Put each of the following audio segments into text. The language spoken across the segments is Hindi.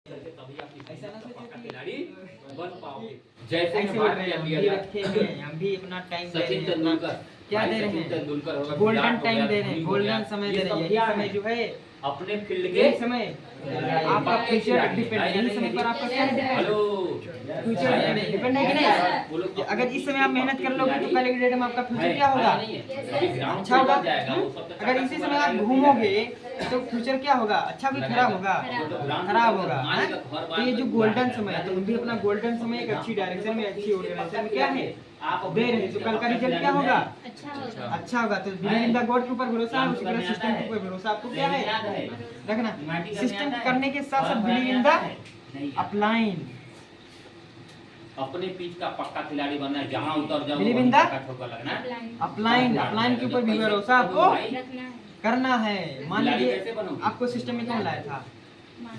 तभी आप ऐसा ना सोचो पक्का कि खिलाड़ी बन पाओगे। जैसे ऐसे मैं बढ़ बात रहे हैं, कर हम लिया भी जाए रखे हैं, हम भी अपना टाइम दे रहे सचिन हैं, अपना तेंदुलकर क्या भाई दे रहे सचिन हैं, तेंदुलकर होगा, गोल्डन विराट हो टाइम गया, दे रहे धोनी हैं, हो गया, गोल्डन समय ये दे रहे सब हैं। क्या यही समय है? जो है, अपने फील्ड के यही समय आपका पक्के फ्यूचर खिलाड़ी हैं। डिपेंड है, यही समय पर आपका क्या है, हेलो फ्यूचर डिपेंड है कि नहीं। अगर इस समय आप मेहनत कर लोगे तो कल की डेट में आपका फ्यूचर क्या होगा, अच्छा होगा। अगर इसी समय आप घूमोगे तो फ्यूचर क्या होगा, अच्छा भी खराब होगा, खराब होगा। हाँ? तो ये जो गोल्डन समय है, तो हम भी अपना गोल्डन समय एक अच्छी डायरेक्शन में, अच्छी ऑर्गेनाइजेशन में क्या है दे रहे हैं, तो कल का रिजल्ट क्या होगा, अच्छा होगा। तो बिलीव इन द गॉड के ऊपर भरोसा है, उसी तरह सिस्टम के ऊपर भरोसा आपको क्या है रखना। सिस्टम करने के साथ साथ बिलीव इन द अपलाइन, अपने पिच का पक्का खिलाड़ी बनना है, जहां उतर जाओ बिलीव वहीं इन द पक्का ठोका लगना है। अपलाइन, अपलाइन के ऊपर भी भरोसा आपको करना है। मान लीजिए आपको सिस्टम में कौन लाया था,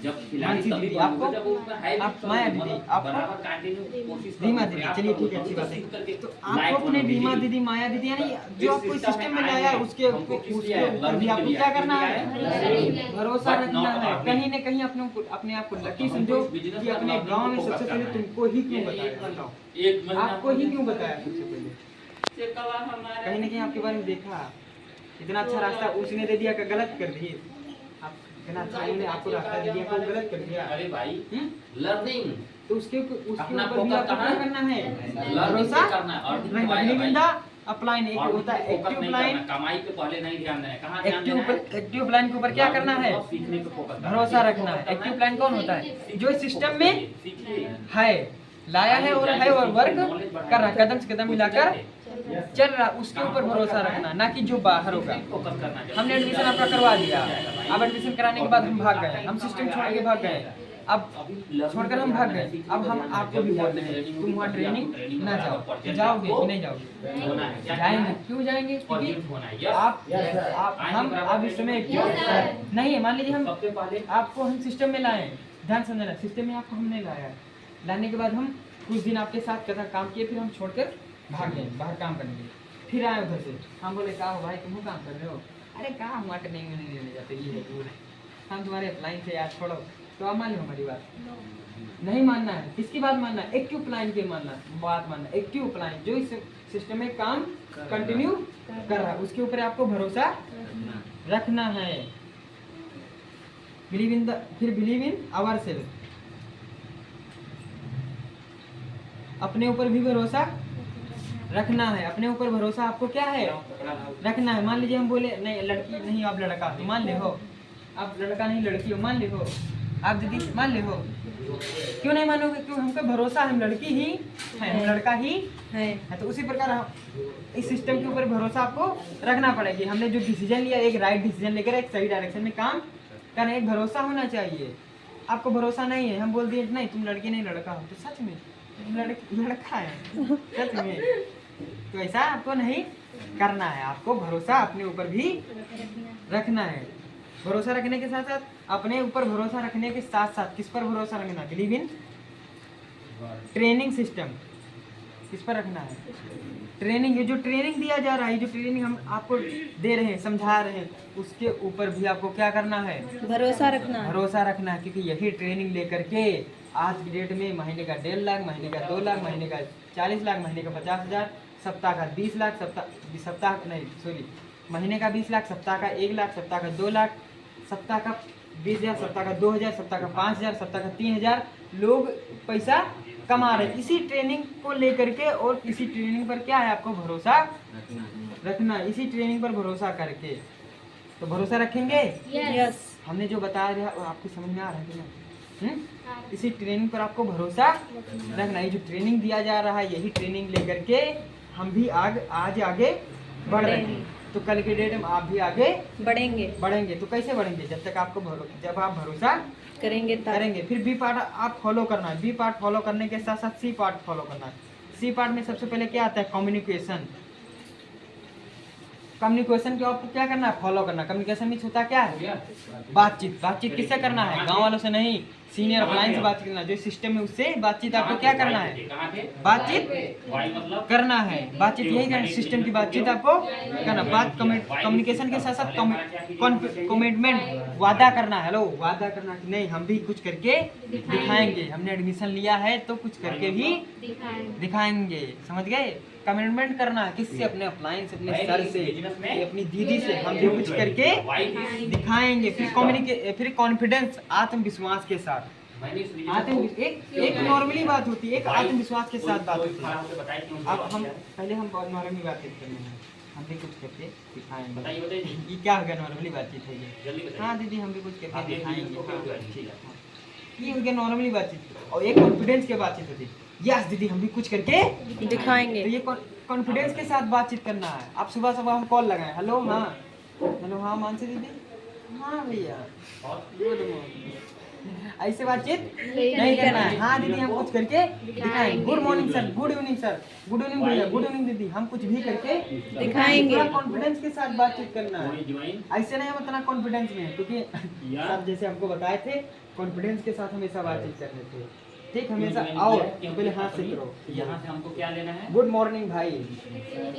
जब खिलाड़ी मानसी तभी दीदी, बनोगे आपको जब वो उसमें है आप माया दीदी, आपको बराबर कंटिन्यू कोशिश करो, रीमा दीदी, प्रयास चलिए करो, ठीक है, अच्छी तो बात सीख है। करके तो लायक आपको अपने बनोगे। रीमा दीदी, माया दीदी, यानी जो आपको इस सिस्टम में आए लाया हैं, उसके हमको किस लिए उसके आए? ऊपर भी लर्निंग आपको के लिए क्या आए, करना किस है, लिए आए? भरोसा But रखना not है। about कहीं न कहीं अपने आप को लकी समझो कि अपने गांव में सबसे पहले तुमको ही क्यों बताया, बताओ एक महीना आपको ही क्यों बताया सबसे पहले। कहीं न कहीं आपके बारे में देखा, इतना अच्छा रास्ता उसने दे दिया कि गलत कर दिए आप, इतना अच्छा उन्होंने आपको रास्ता दे दिया को गलत कर दिया। अरे भाई लर्निंग तो उसके उसके अपना ऊपर भी फोकस आपको कहाँ क्या है? करना है, लर्निंग भरोसा पे करना है और बिलीव इन द अपलाइन। एक होता है एक्टिव नहीं अपलाइन, करना, कमाई पे पहले नहीं ध्यान देना है, कहाँ ध्यान एक्टिव देना है? एक्टिव प्लान के ऊपर क्या करना है, सीखने पे फोकस करना है। भरोसा रखना है। एक्टिव प्लान कौन होता है, जो सिस्टम में है, लाया है और वर्क कर रहा है, कदम से कदम मिलाकर चल रहा, उसके ऊपर भरोसा रखना, ना कि जो बाहर होगा। हमने एडमिशन आपका करवा दिया, अब एडमिशन कराने के बाद हम भाग गए, हम सिस्टम छोड़ के भाग गए, अब छोड़कर हम भाग गए, अब हम आपको भी बोल रहे हैं तुम वहाँ ट्रेनिंग ना जाओ, जाओगे कि नहीं जाओगे, जाएंगे। क्यों जाएंगे, क्योंकि आप हम अब इस समय क्यों नहीं है, मान लीजिए हम आपको हम सिस्टम में लाए, ध्यान समझना, सिस्टम में आपको हमने लाया, लाने के बाद हम कुछ दिन आपके साथ काम किए, फिर हम छोड़कर भाग गए बाहर काम करने के लिए, फिर आए उधर से, हम बोले कहा हो भाई तुम काम कर रहे हो, अरे कहाँ हम ट्रेनिंग में नहीं लेने जाते, ये है दूर है, हम तुम्हारे अप्लाइन से यार छोड़ो। तो आप मान लो हमारी बात, नहीं मानना है, किसकी बात मानना है, एक्टिव प्लान की बात मानना, एक्टिव प्लान जो इस सिस्टम में काम कंटिन्यू कर रहा है, उसके ऊपर आपको भरोसा रखना है। बिलीव इन द, फिर बिलीव इन आवर सेल्फ, अपने ऊपर भी भरोसा रखना है, अपने ऊपर भरोसा आपको क्या है रखना है। मान लीजिए हम बोले नहीं लड़की नहीं, आप लड़का, तो मान ले हो आप लड़का नहीं लड़की हो, मान ले हो आप दीदी, मान ले हो, क्यों नहीं मानोगे, क्यों हमको भरोसा, हम लड़की ही है, हम लड़का ही है। तो उसी प्रकार हम इस सिस्टम के ऊपर भरोसा आपको रखना पड़ेगा। हमने जो डिसीजन लिया, एक राइट डिसीजन लेकर एक सही डायरेक्शन में काम करना, एक भरोसा होना चाहिए। आपको भरोसा नहीं है, हम बोल दिए नहीं तुम लड़की नहीं लड़का हो, तो सच में लड़का है सच में, तो ऐसा आपको नहीं करना है, आपको भरोसा अपने ऊपर भी रखना है। भरोसा रखने के साथ साथ, अपने ऊपर भरोसा रखने के साथ साथ किस पर भरोसा रखना, बिलीव इन ट्रेनिंग सिस्टम, किस पर रखना है, ट्रेनिंग, ये जो ट्रेनिंग दिया जा रहा है, जो ट्रेनिंग हम आपको दे रहे हैं, समझा रहे हैं, उसके ऊपर भी आपको क्या करना है, भरोसा रखना है। क्योंकि यही ट्रेनिंग लेकर के आज की डेट में महीने का 1.5 लाख, महीने का 2 लाख, महीने का 40 लाख, महीने का 50,000, सप्ताह का 20 लाख, महीने का 20 लाख, सप्ताह का 1 लाख, सप्ताह का 2 लाख, सप्ताह का 20,000, सप्ताह का 2,000, सप्ताह का 5,000, सप्ताह का 3,000 लोग पैसा कमा रहे हैं इसी ट्रेनिंग को लेकर के। और इसी ट्रेनिंग पर क्या है, आपको भरोसा रखना, इसी ट्रेनिंग पर भरोसा करके। तो भरोसा रखेंगे, यस। हमने जो बताया वो आपको समझ में आ रहा है कि नहीं? इसी ट्रेनिंग पर आपको भरोसा रखना, ये जो ट्रेनिंग दिया जा रहा है, यही ट्रेनिंग लेकर के हम भी आज आगे बढ़ रहे हैं। तो कल के डेट में आप भी आगे बढ़ेंगे। तो कैसे बढ़ेंगे, जब तक आपको जब आप भरोसा करेंगे। फिर बी पार्ट आप फॉलो करना है, बी पार्ट फॉलो करने के साथ साथ सी पार्ट फॉलो करना है। सी पार्ट में सबसे पहले क्या आता है, कम्युनिकेशन को आपको क्या करना है, फॉलो करना। कम्युनिकेशन में होता क्या है, बातचीत किससे करना है, गांव वालों से नहीं, सीनियर अप्लायंस से बातचीत करना, जो सिस्टम है उससे बातचीत आपको क्या करना है, कहाँ थे? बातचीत वाई मतलब करना है, बातचीत यही करना, सिस्टम की बातचीत आपको करना, बात कम्युनिकेशन के साथ साथ कमिटमेंट वादा करना है, हेलो वादा करना कि नहीं हम भी कुछ करके दिखाएंगे, हमने एडमिशन लिया है तो कुछ करके भी दिखाएंगे, समझ गए। कमिटमेंट करना है किससे, अपने अप्लायंस से, अपने सर से, अपनी दीदी से, हम भी कुछ करके दिखाएंगे। फिर कॉन्फिडेंस, आत्मविश्वास के साथ, एक नॉर्मली बात होती है, एक आत्मविश्वास के साथ बात होती है। अब हम पहले हम नॉर्मली बातचीत करनी है, हम भी कुछ करके दिखाएंगे। ये क्या होगा, नॉर्मली बातचीत है ये। हाँ दीदी हम भी कुछ करके दिखाएंगे, हाँ, ठीक है, ये हो गया नॉर्मली बातचीत। और एक कॉन्फिडेंस की बातचीत होती है, यस दीदी हम भी कुछ करके दिखाएंगे। तो ये कॉन्फिडेंस के साथ बातचीत करना है। आप सुबह सुबह हम कॉल लगाए, हेलो हाँ मानसी दीदी, हाँ भैया, गुड मॉर्निंग, ऐसे बातचीत नहीं करना है। हाँ दीदी हम कुछ करके दिखाएंगे, good morning sir, good evening sir, good evening भैया, गुड इवनिंग दीदी, हम कुछ भी करके दिखाएंगे। थोड़ा कॉन्फिडेंस के साथ बातचीत करना है, ऐसे नहीं हम इतना कॉन्फिडेंस में, क्योंकि सर जैसे हमको बताए थे कॉन्फिडेंस के साथ हमेशा बातचीत करने थे, ठीक, हमेशा। और पहले हाथ से करो, यहाँ से हमको क्या लेना है? गुड मॉर्निंग भाई,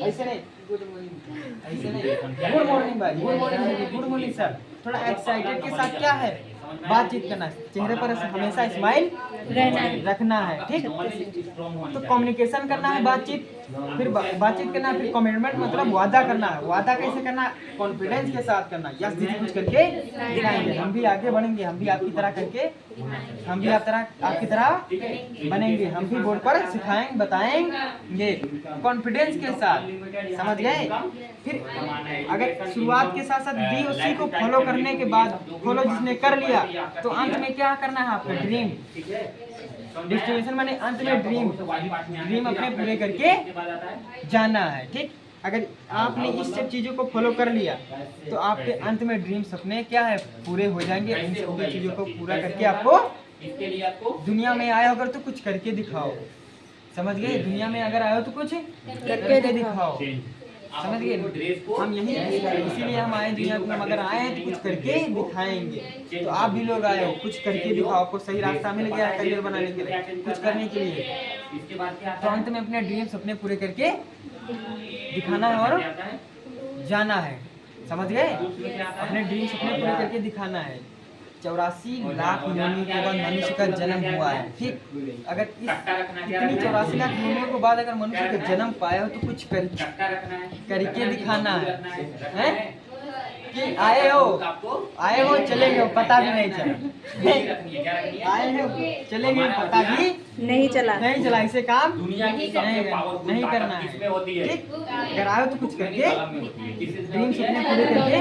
ऐसे नहीं, गुड मॉर्निंग ऐसे नहीं, गुड मॉर्निंग भाई, good morning, good morning sir. थोड़ा एक्साइटेड के साथ क्या है बातचीत करना है, चेहरे पर हमेशा स्माइल रखना है, ठीक। तो कम्युनिकेशन करना है, बातचीत, फिर बातचीत करना है, फिर कमिटमेंट मतलब वादा करना है। वादा कैसे करना है, कॉन्फिडेंस के साथ करना है, यस दीदी कुछ करके दिखाएंगे, हम भी आगे बढ़ेंगे, हम भी आपकी तरह करके, हम भी आपकी तरह बनेंगे, हम भी बोर्ड पर सिखाएंगे बताएंगे, कॉन्फिडेंस के साथ, समझ गए। फिर अगर शुरुआत के साथ साथ DOC को फॉलो करने के बाद, फॉलो जिसने कर लिया तो अंत में क्या करना है, आपका ड्रीम डेस्टिनेशन माने अंत में ड्रीम अपने पूरे करके जाना है, ठीक। अगर आपने इस सब चीज़ों को फॉलो कर लिया तो आपके अंत में ड्रीम सपने क्या है, पूरे हो जाएंगे। इन सब चीज़ों को पूरा करके आपको दुनिया में आए अगर तो कुछ करके दिखाओ, समझ गए। दुनिया में अगर आए हो तो कुछ करके दिखाओ, समझ गए। हम यही इसीलिए हम आए दुनिया में, हम अगर आए हैं तो कुछ करके दिखाएंगे। तो आप भी लोग आए हो, कुछ करके दिखाओ, आपको सही रास्ता मिल गया करियर बनाने के लिए, कुछ करने के लिए, तो अंत में अपने ड्रीम सपने पूरे करके दिखाना है और जाना है, समझ गए। अपने ड्रीम सपने पूरे करके दिखाना है। 84 लाख योनियों के बाद मनुष्य का जन्म हुआ है, ठीक। अगर इतनी 84 लाख योनियों के बाद अगर मनुष्य का जन्म पाया हो तो कुछ करके दिखाना है कि आए हो चले गए, पता भी नहीं चला, आए हो चले गए, पता भी नहीं चला, इसे काम दुनिया की नहीं करना है, ठीक। अगर आए हो तो कुछ करके ड्रीम सपने पूरे करके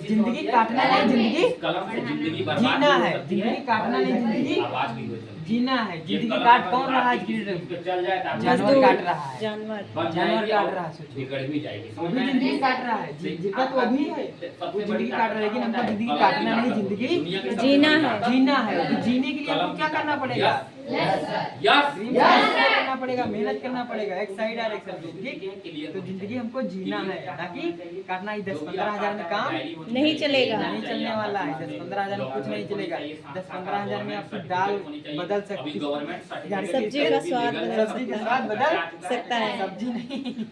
जिंदगी काटना नहीं, जिंदगी जीना है, जिंदगी काटना नहीं, जिंदगी जीना है। जिंदगी काट कौन रहा है, जानवर काट रहा है, जानवर काट रहा है, सोचो वो भी जिंदगी काट रहा है, जिनका तो अभी है वो जिंदगी काट रहा है, लेकिन हमको जिंदगी काटना नहीं, जिंदगी जीना है। तो जीने के लिए आपको क्या करना पड़ेगा, करना पड़ेगा, मेहनत करना पड़ेगा, एक सही डायरेक्शन में, ठीक। तो जिंदगी हमको जीना है, ना कि काटना। 10-15 हजार में काम नहीं चलेगा, नहीं चलने वाला है। 10-15 हजार में कुछ नहीं चलेगा। 10-15 हजार में आपकी दाल बदल सकती है, सब्जी का स्वाद बदल सकता है, सब्जी नहीं।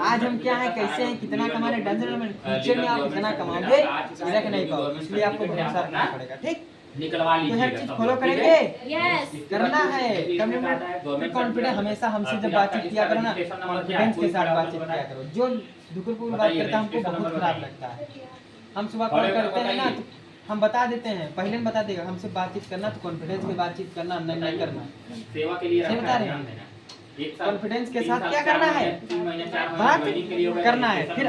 आज हम क्या है, कैसे हैं, कितना कमा रहे, फ्यूचर में आप कितना कमाओगे रख नहीं पाओगे, इसलिए आपको भरोसा रखना पड़ेगा, ठीक। निकलवा तो हर चीज फॉलो करेंगे, करना है। कमिटमेंट, कॉन्फिडेंस, हमेशा हमसे जब बातचीत किया करो ना, कॉन्फिडेंस के साथ बातचीत किया करो। जो दुखपूर्ण बात करता है हमको बहुत खराब लगता है। हम सुबह कॉल करते हैं ना तो हम बता देते हैं, पहले हम बता देगा, हमसे बातचीत करना तो कॉन्फिडेंस में बातचीत करना, नहीं करना। सेवा के लिए बता रहे हैं, कॉन्फिडेंस के साथ क्या करना है, बात करना है। फिर